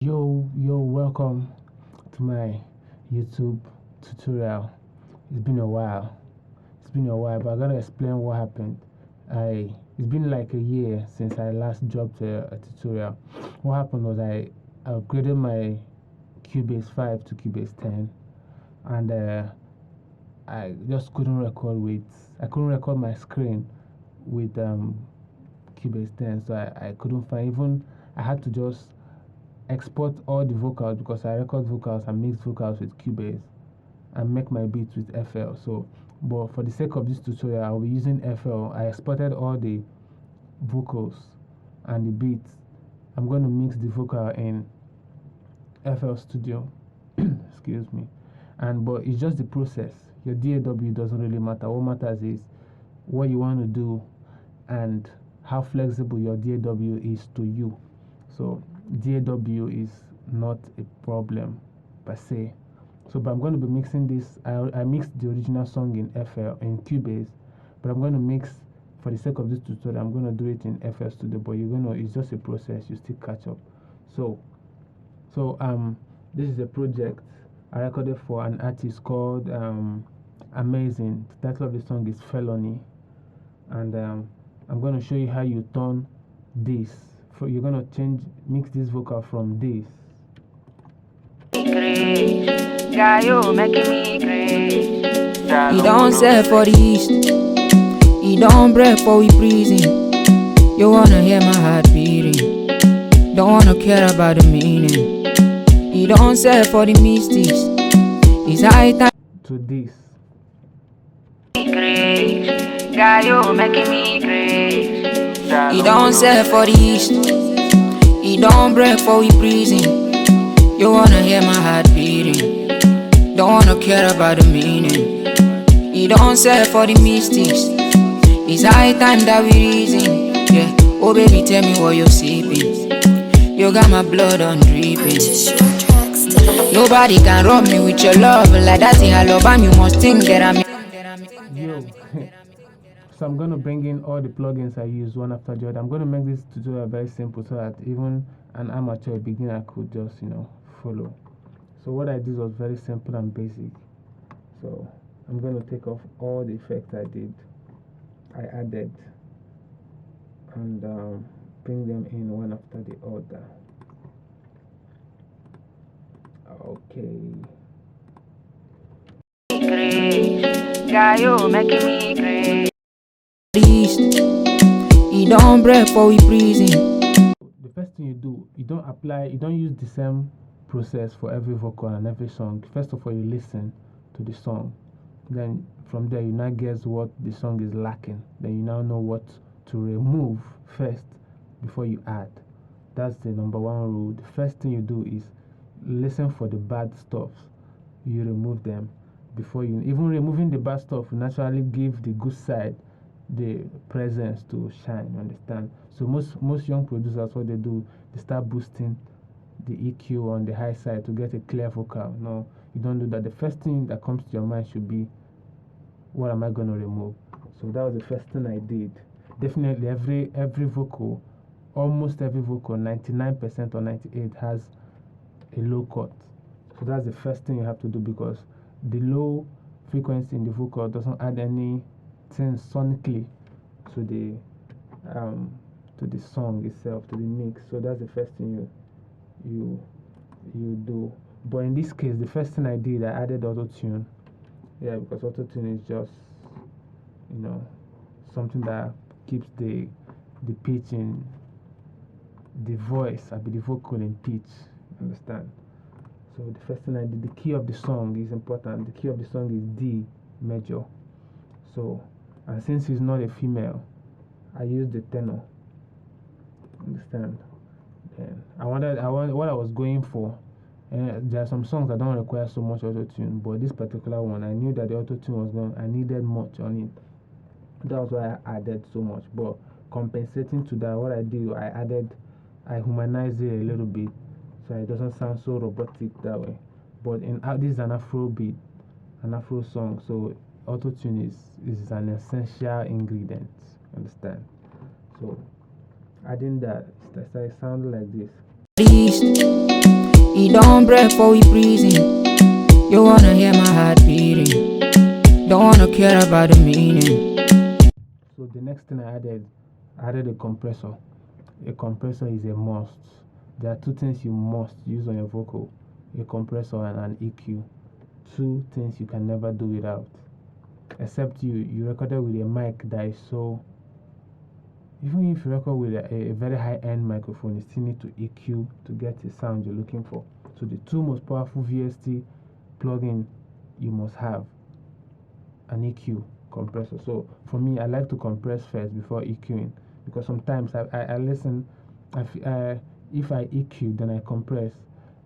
Welcome to my YouTube tutorial. It's been a while, but I gotta explain what happened. It's been like a year since I last dropped a tutorial. What happened was I upgraded my Cubase 5 to Cubase 10, and I just I couldn't record my screen with Cubase 10, so I couldn't find even. I had to just export all the vocals because I record vocals and mix vocals with Cubase and make my beats with FL. So, but for the sake of this tutorial, I'll be using FL. I exported all the vocals and the beats. I'm going to mix the vocal in FL Studio. Excuse me. But it's just the process. Your DAW doesn't really matter. What matters is what you want to do and how flexible your DAW is to you. So DAW is not a problem per se. So, but I'm going to be mixing this. I mixed the original song in Cubase, but I'm going to mix, for the sake of this tutorial, I'm going to do it in FL Studio. But it's just a process. You still catch up. So this is a project I recorded for an artist called Amazing. The title of the song is Felony, and I'm going to show you how you turn this. You're going to mix this vocal from this. He don't sell for the east, he don't break for we prison. You wanna hear my heart beating, don't wanna care about the meaning. He don't sell for the mystics, it's high time to this. He don't sell for the east, he don't break for we prison. You wanna hear my heart beating, don't wanna care about the meaning. He don't sell for the mystics, it's high time that we reason. Yeah, oh baby, tell me what you're sipping. You got my blood on dripping. Nobody can rob me with your love like that. In Alabama, you must think that I'm So I'm going to bring in all the plugins I use one after the other. I'm going to make this tutorial very simple so that even an amateur beginner could just follow. So what I did was very simple and basic. So I'm going to take off all the effects I added, and bring them in one after the other. Okay. He don't break for we prison. The first thing you do, you don't use the same process for every vocal and every song. First of all, you listen to the song. Then from there, you now guess what the song is lacking. Then you now know what to remove first before you add. That's the number one rule. The first thing you do is listen for the bad stuff. You remove them before you. Even removing the bad stuff will naturally give the good side the presence to shine. Understand? So most young producers, what they do, they start boosting the EQ on the high side to get a clear vocal. No, you don't do that. The first thing that comes to your mind should be, what am I going to remove? So that was the first thing I did. Definitely every vocal, almost every vocal, 99% or 98% has a low cut. So that's the first thing you have to do, because the low frequency in the vocal doesn't add anything sonically to the song itself, to the mix. So that's the first thing you do. But in this case, the first thing I did, I added auto-tune. Yeah, because auto-tune is just something that keeps the pitch in the voice, the vocal in pitch. Understand? So the first thing I did, the key of the song is important. The key of the song is D major. So, and since he's not a female, I used the tenor. Understand? Then what I was going for. There are some songs that don't require so much auto-tune, but this particular one, I knew that the auto-tune I needed much on it. That was why I added so much. But compensating to that, what I did, I humanized it a little bit, so it doesn't sound so robotic that way. But this is an Afro beat, an Afro song, so auto-tune is an essential ingredient. Understand? So adding that, it sounded like this. He don't break for we prison. You wanna hear my heart beating. Don't wanna care about the meaning. So the next thing I added a compressor. A compressor is a must. There are two things you must use on your vocal: a compressor and an EQ. Two things you can never do without. Except you recorded with a mic that is so. Even if you record with a very high-end microphone, you still need to EQ to get the sound you're looking for. So the two most powerful VST plugin you must have: an EQ, compressor. So for me, I like to compress first before EQing, because sometimes I listen. If I EQ, then I compress.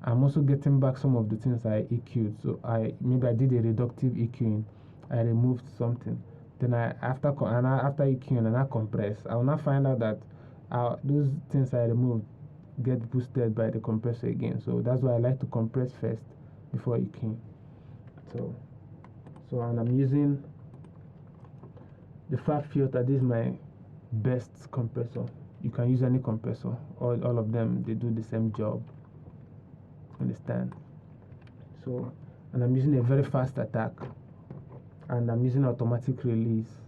I'm also getting back some of the things I EQ'd. So maybe I did a reductive EQing. I removed something. Then after EQing and I compress, I will not find out that those things I removed get boosted by the compressor again. So that's why I like to compress first before EQing. And I'm using the fab filter. This is my best compressor. You can use any compressor. All of them, they do the same job. Understand? So, and I'm using a very fast attack, and I'm using automatic release,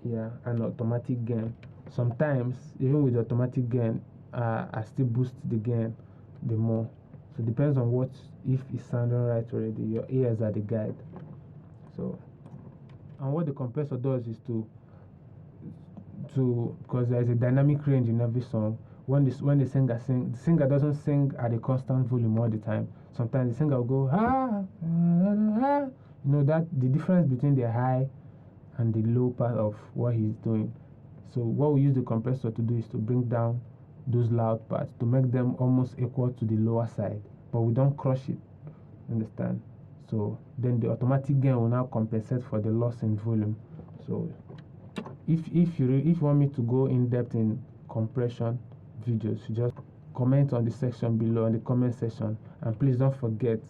and automatic gain. Sometimes even with automatic gain, I still boost the gain the more. So it depends on if it's sounding right already. Your ears are the guide. So, and what the compressor does is because there is a dynamic range in every song. When the singer sings, the singer doesn't sing at a constant volume all the time. Sometimes the singer will go that the difference between the high and the low part of what he's doing. So what we use the compressor to do is to bring down those loud parts, to make them almost equal to the lower side, but we don't crush it. Understand? So then the automatic gain will now compensate for the loss in volume. So if you want me to go in depth in compression videos, you just comment on the section below, in the comment section, and please don't forget,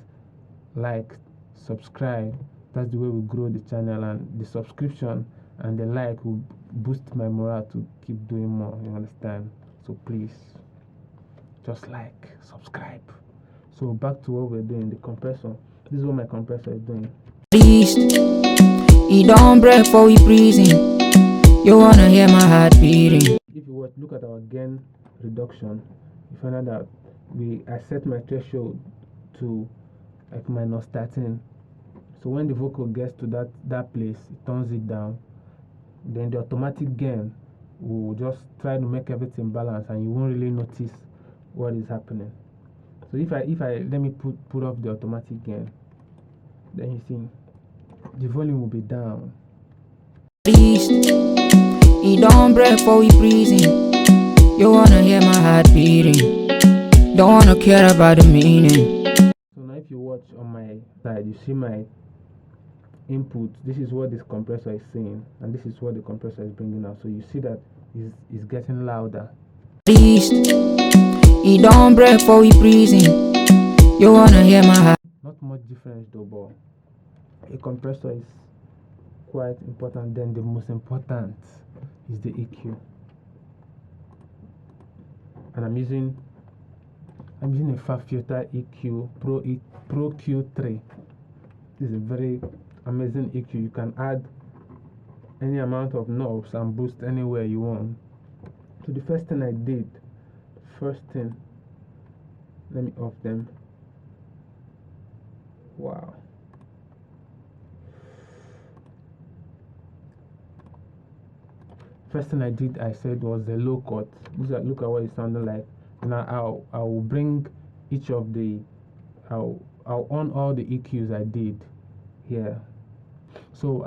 like, subscribe. That's the way we grow the channel, and the subscription and the like will boost my morale to keep doing more. You understand? So please just like, subscribe. So back to what we're doing, the compressor. This is what my compressor is doing. He don't break for we prison. You wanna hear my heart beating. If you look at our gain reduction, you find out that I set my threshold to like -13. So when the vocal gets to that place, it turns it down. Then the automatic gain will just try to make everything balance, and you won't really notice what is happening. So if I let me put off the automatic gain, then you see the volume will be down. He don't break for we prison. You wanna hear my heart beating. Don't wanna care about the meaning. So now if you watch on my side, you see my input. This is what this compressor is saying, and this is what the compressor is bringing out. So you see that it's getting louder. He don't break for we prison. You wanna hear my heart. Not much difference though, but a compressor is quite important. Then the most important is the EQ, and I'm using a fab filter EQ Pro Q3. This is a very amazing EQ. You can add any amount of knobs and boost anywhere you want. So the first thing, let me off them. Wow. First thing I said was the low cut. Look at what it sounded like. Now I will bring each of the I'll on all the EQs I did here. So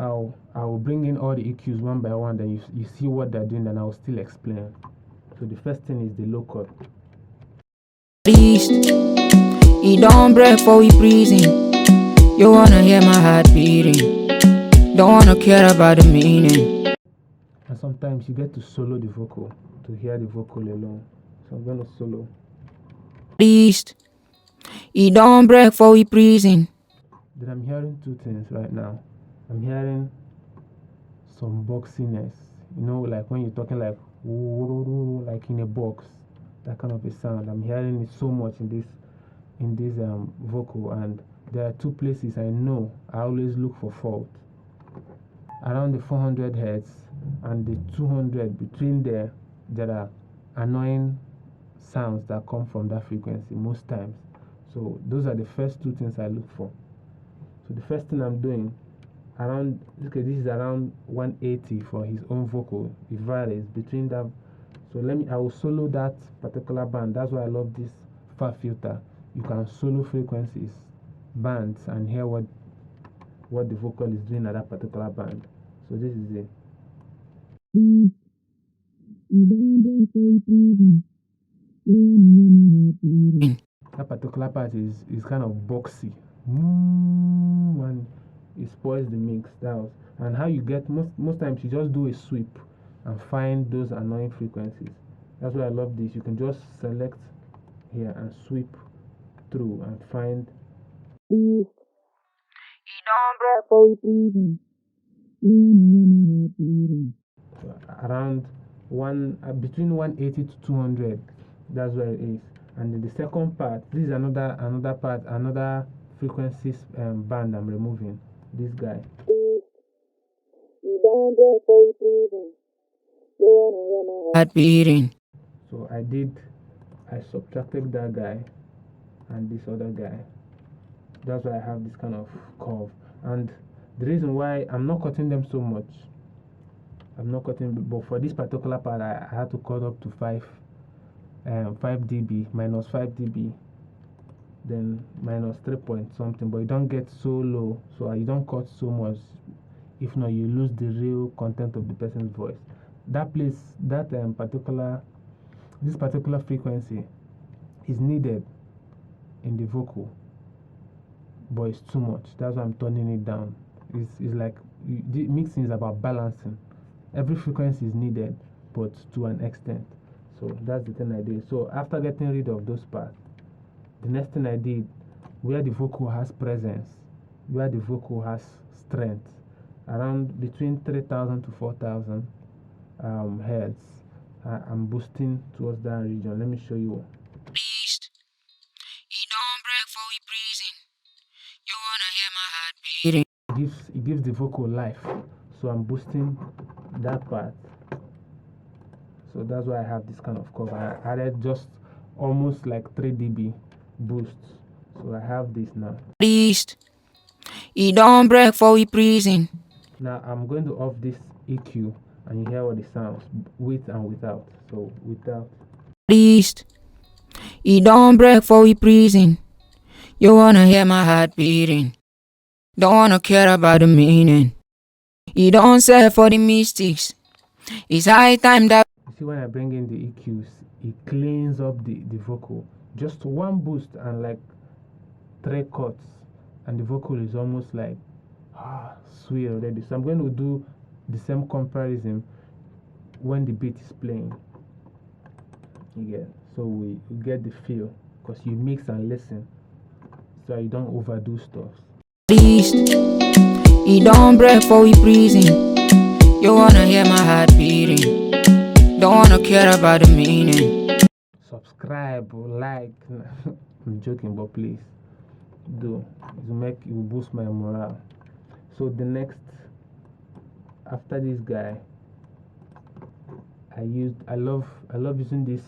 I will bring in all the EQs one by one. Then you see what they're doing, and I will still explain. So the first thing is the low cut. He don't break for we prison. You wanna hear my heart beating. Don't wanna care about the meaning. And sometimes you get to solo the vocal to hear the vocal alone. So I'm gonna solo. He don't break for we prison. Then I'm hearing two things right now. I'm hearing some boxiness. Like when you're talking like in a box, that kind of a sound. I'm hearing it so much in in this vocal, and there are two places I know I always look for fault. Around the 400 hertz and the 200, between there are annoying sounds that come from that frequency most times. So those are the first two things I look for. So the first thing I'm doing, around, okay, this is around 180 for his own vocal. It varies between that. So I will solo that particular band. That's why I love this far filter. You can solo frequencies, bands, and hear what the vocal is doing at that particular band. So this is it. That particular part is kind of boxy. And it spoils the mix. And how you get most times you just do a sweep and find those annoying frequencies. That's why I love this. You can just select here and sweep through and find. Around between 180 to 200. That's where it is. And then the second part, this is another part, another frequency band I'm removing. This guy. Heart beating. So I subtracted that guy and this other guy. That's why I have this kind of curve. And the reason why I'm not cutting them so much, but for this particular part, I had to cut up to 5 dB, minus 5 dB, then minus 3 point something, but you don't get so low, so you don't cut so much. If not, you lose the real content of the person's voice. This particular frequency is needed in the vocal, but it's too much. That's why I'm turning it down. It's like mixing is about balancing. Every frequency is needed, but to an extent. So that's the thing I did. So after getting rid of those parts, the next thing I did, where the vocal has presence, where the vocal has strength, around between 3,000 to 4,000 hertz, I'm boosting towards that region. Let me show you. It gives the vocal life, so I'm boosting that part. So that's why I have this kind of curve. I added just almost like 3 dB boost. So I have this now. It don't break for we prison. Now I'm going to off this EQ and you hear what it sounds with and without. So without. It don't break for we prison. You wanna hear my heart beating. Don't wanna care about the meaning. It don't sell for the mystics. It's high time that. You see, when I bring in the EQs, it cleans up the vocal. Just one boost and like 3 cuts, and the vocal is almost like sweet already. So I'm going to do the same comparison when the beat is playing. You get, so we get the feel, because you mix and listen, so you don't overdo stuff. It don't break for we prison. You wanna hear my heart beating. Don't wanna care about the meaning. Subscribe, like. I'm joking, but please do. It will boost my morale. So the next, after this guy, I love using this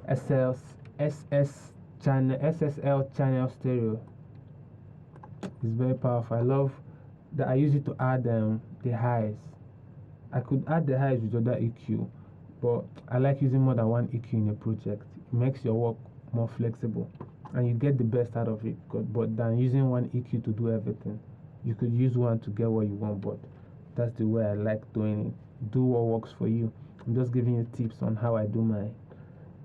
SSL channel stereo. It's very powerful. I love that. I use it to add the highs. I could add the highs with other EQ, but I like using more than one EQ in a project. It makes your work more flexible and you get the best out of it. But than using one EQ to do everything, you could use one to get what you want. But that's the way I like doing it. Do what works for you. I'm just giving you tips on how I do mine.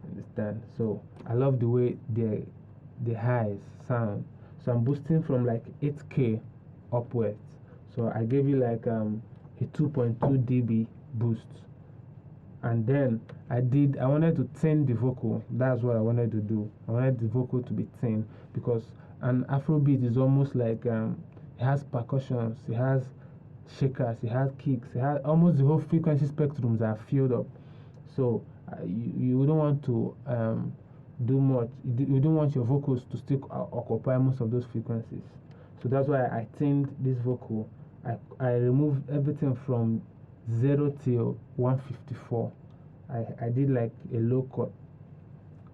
Understand? So I love the way the highs sound. So I'm boosting from like 8K upwards. So I gave you like a 2.2 dB boost, and then I wanted to thin the vocal. That's what I wanted to do. I wanted the vocal to be thin, because an Afro beat is almost like it has percussions, it has shakers, it has kicks, it has almost the whole frequency spectrums are filled up. So you don't want to do much. You don't want your vocals to still occupy most of those frequencies. So that's why I thinned this vocal. I removed everything from 0 till 154. I did like a low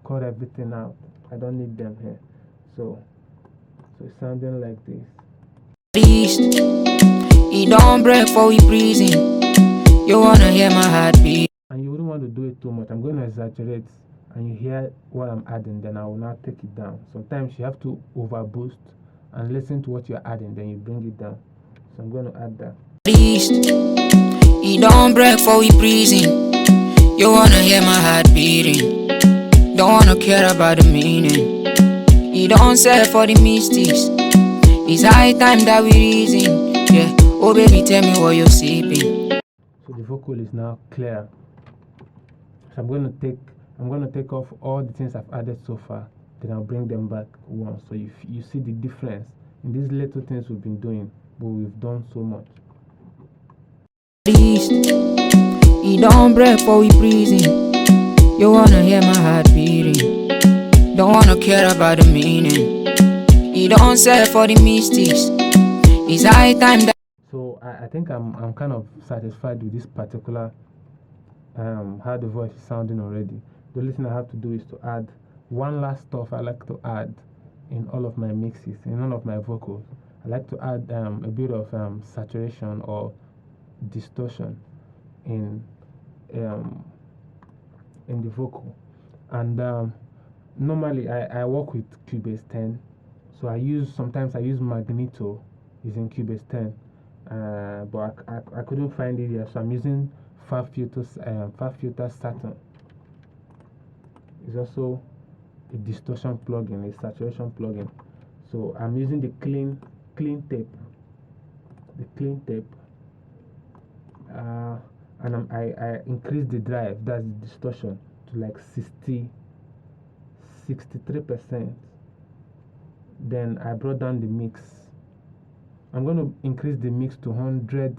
cut everything out. I don't need them here. So it's sounding like this. He don't break for we prison. You wanna hear my heartbeat. And you wouldn't want to do it too much. I'm going to exaggerate and you hear what I'm adding, then I will now take it down. Sometimes you have to overboost and listen to what you're adding, then you bring it down. So I'm going to add that. He don't break for we prison. You wanna hear my heart beating. Don't wanna care about the meaning. He don't sell for the mystics. It's high time that we reason. Yeah, oh baby, tell me what you're sipping. So the vocal is now clear. So I'm going to take off all the things I've added so far. Then I'll bring them back once. So you see the difference in these little things we've been doing, but we've done so much. He don't break for we prison. You wanna hear my heart beating. Don't wanna care about the meaning. He don't sell for the mystics. It's high time that. So I think I'm kind of satisfied with this particular how the voice is sounding already. The only thing I have to do is to add one last stuff I like to add in all of my mixes, in all of my vocals. I like to add a bit of saturation or distortion in the vocal. And normally I work with Cubase 10, so sometimes I use Magneto using Cubase 10, but I couldn't find it here, so I'm using Fab Filter Saturn. It's also a distortion plugin, a saturation plugin. So I'm using the clean tape, and I increase the drive, that's the distortion, to like 63%. Then I brought down the mix. I'm going to increase the mix to 100%,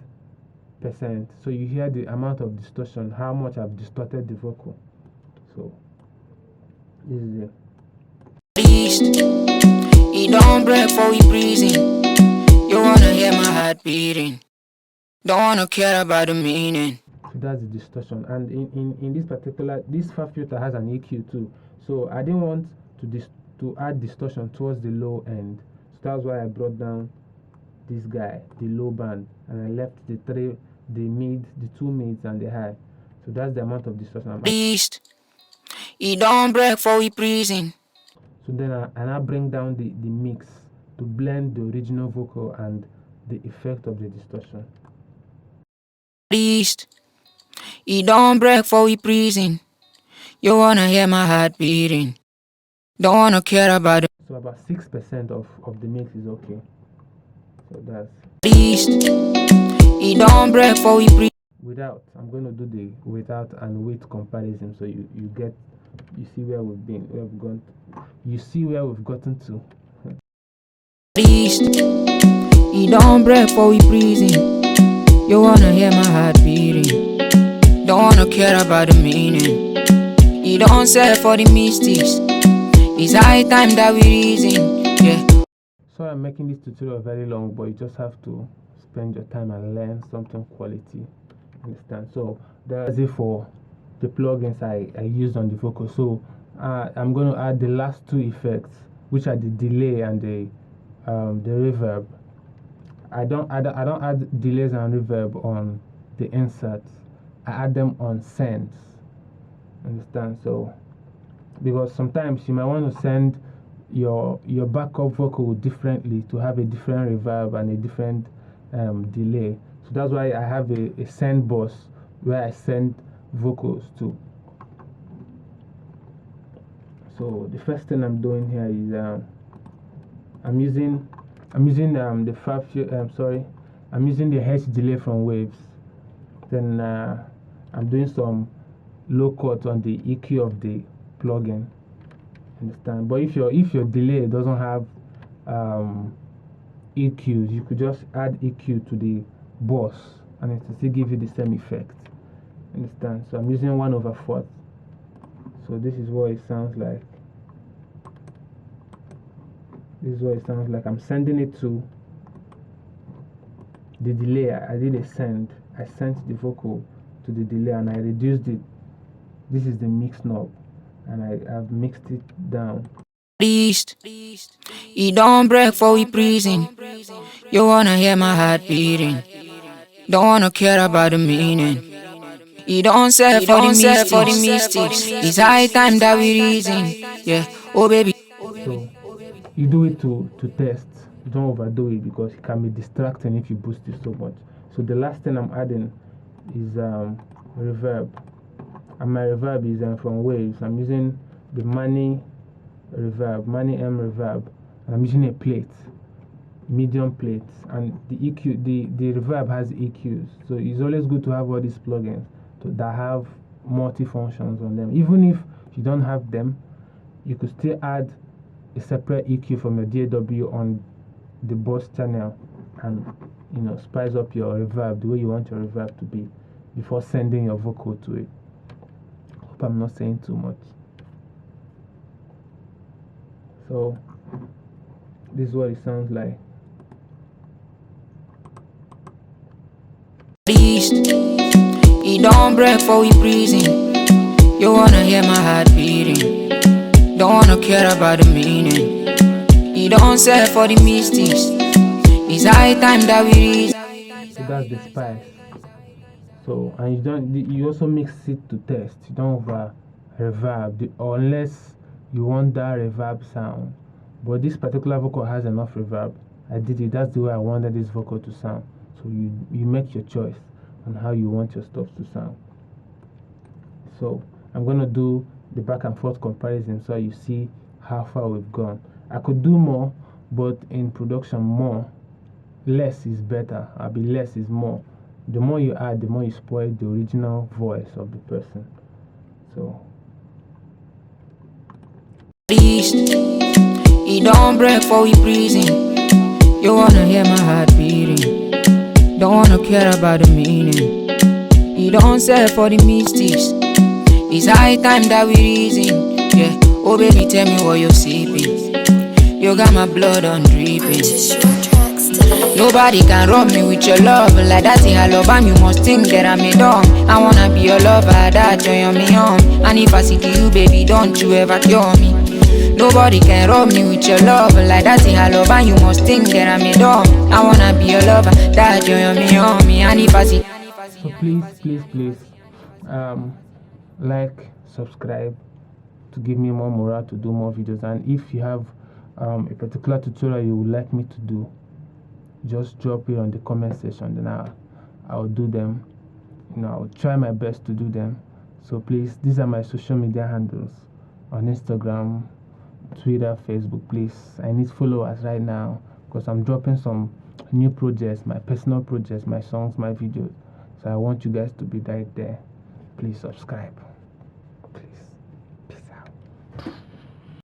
so you hear the amount of distortion, how much I've distorted the vocal. So this is it. He don't break for we prison. You wanna hear my heart beating. Don't wanna care about the meaning. So that's the distortion. And in this particular, this Fab filter has an EQ too. So I didn't want to add distortion towards the low end. So that's why I brought down this guy, the low band, and I left the two mids and the high. So that's the amount of distortion. He don't break for we prison. So then I now bring down the mix to blend the original vocal and the effect of the distortion. He don't break for we prison. You wanna hear my heart beating. Don't wanna care about it. So about 6% of the mix is okay. So that's. He don't break for we prison. Without, I'm going to do the without and with comparison, so you see where we've gotten to. He don't break for we prison. You wanna hear my heart beating. Don't wanna care about the meaning. He don't sell for the mystics. It's high time that we reason. Yeah. So I'm making this tutorial very long, but you just have to spend your time and learn something quality. Understand? So that's it for the plugins I used on the vocal. So I'm going to add the last two effects, which are the delay and the reverb. I don't add delays and reverb on the inserts. I add them on sends. Understand? So because sometimes you might want to send your backup vocal differently to have a different reverb and a different delay. So that's why I have a send bus where I send vocals to. So the first thing I'm doing here is I'm using the I'm using the H delay from Waves. Then I'm doing some low cut on the EQ of the plugin. Understand? But if your delay doesn't have EQs, you could just add EQ to the bus and it will still give you the same effect. Understand? So I'm using 1/4. So this is what it sounds like This is what it sounds like. I'm sending it to the delay. I did a send. I sent the vocal to the delay and I reduced it. This is the mix knob, and I've mixed it down. Priest, he don't break for we prison. You wanna hear my heart beating. Don't wanna care about the meaning. He don't sell for the mystics. It's high time that we reason. Yeah, oh baby. So you do it to test. You don't overdo it because it can be distracting if you boost it so much. So the last thing I'm adding is reverb, and my reverb is from Waves. I'm using the Mani reverb, Mani M reverb, and I'm using a plate, medium plate, and the EQ, the reverb has EQs. So it's always good to have all these plugins that have multi-functions on them. Even if you don't have them, you could still add a separate EQ from your DAW on the boss channel and spice up your reverb the way you want your reverb to be before sending your vocal to it. Hope I'm not saying too much. So this is what it sounds like. He don't break for we prison. You wanna hear my heart beating. Don't wanna care about the meaning. He don't sell for the mystics. It's high time that we reach. So that's the spice. So, and you also mix it to test. You don't over reverb unless you want that reverb sound. But this particular vocal has enough reverb. I did it. That's the way I wanted this vocal to sound. So you make your choice on how you want your stuff to sound. So I'm gonna do the back and forth comparison so you see how far we've gone. I could do more, but in production, less is better. Less is more. The more you add, the more you spoil the original voice of the person. So he don't break for we prison. You wanna hear my heart beating. Don't wanna care about the meaning. He don't sell for the mystics. It's high time that we reason. Yeah, oh baby, tell me what you're sipping. You got my blood on dripping. Nobody can rob me with your love. Like that in Alabama, you must think that I'm a dumb. I wanna be your lover, that you're me home. And if I see you, baby, don't you ever cure me. Nobody can rob me with your love. Like that in Alabama, you must think that I'm a dumb. I wanna be your lover, that you're me home. And if I see. So please, like, subscribe to give me more morale to do more videos. And if you have a particular tutorial you would like me to do, just drop it on the comment section, then I'll do them. I'll try my best to do them. So please, these are my social media handles on Instagram, Twitter, Facebook. Please, I need followers right now because I'm dropping some new projects, my personal projects, my songs, my videos. So I want you guys to be right there. Please subscribe, please.